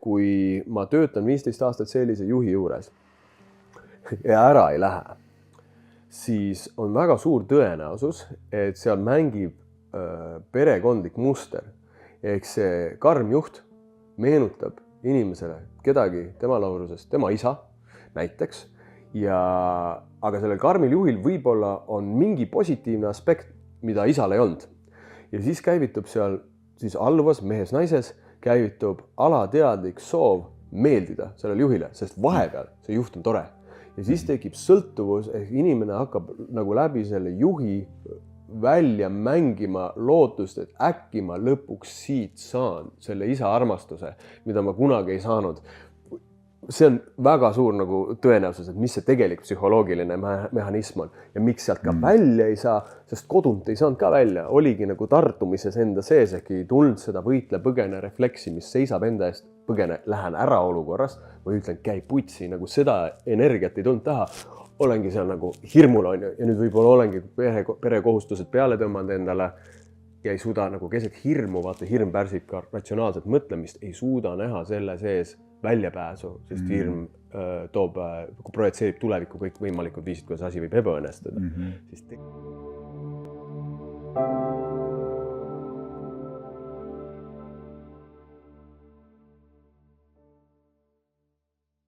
kui ma töötan 15 aastat sellise juhi juures ja ära ei lähe, siis on väga suur tõenäosus, et seal mängib perekondlik muster. Ehk see karm juht meenutab inimesele kedagi tema laurusest, tema isa näiteks, aga sellel karmil juhil võib-olla on mingi positiivne aspekt, mida isal ei olnud. Ja siis käivitub seal siis alluvas mehes-naises, käivitub alateadlik soov meeldida sellele juhile, sest vahepeal see juht on tore. Ja siis tekib sõltuvus, ehk inimene hakkab nagu läbi selle juhi välja mängima lootust, et äkki ma lõpuks siit saan selle isa armastuse, mida ma kunagi ei saanud. See on väga suur nagu tõenäosus, et mis see tegelik psühholoogiline mehhanism on ja miks sealt ka välja ei saa, sest kodunt ei saanud ka välja, oligi nagu tartumises enda sees, ehk ei tulnud seda võitle-põgene refleksi, mis seisab enda eest, põgene, lähen ära olukorrast või ütlen, käi putsi, nagu seda energiat ei tulnud taha, olengi seal nagu hirmul on ja nüüd võib-olla olengi perekohustused peale tõmmanud endale ja ei suuda nagu keset hirmu, vaata hirm pärsib ka ratsionaalset mõtlemist, ei suuda näha selle sees väljapääsu, sest hirm projitseerib tulevikku kõik võimalikud viisid, kuidas asi võib ebaõnnestuda.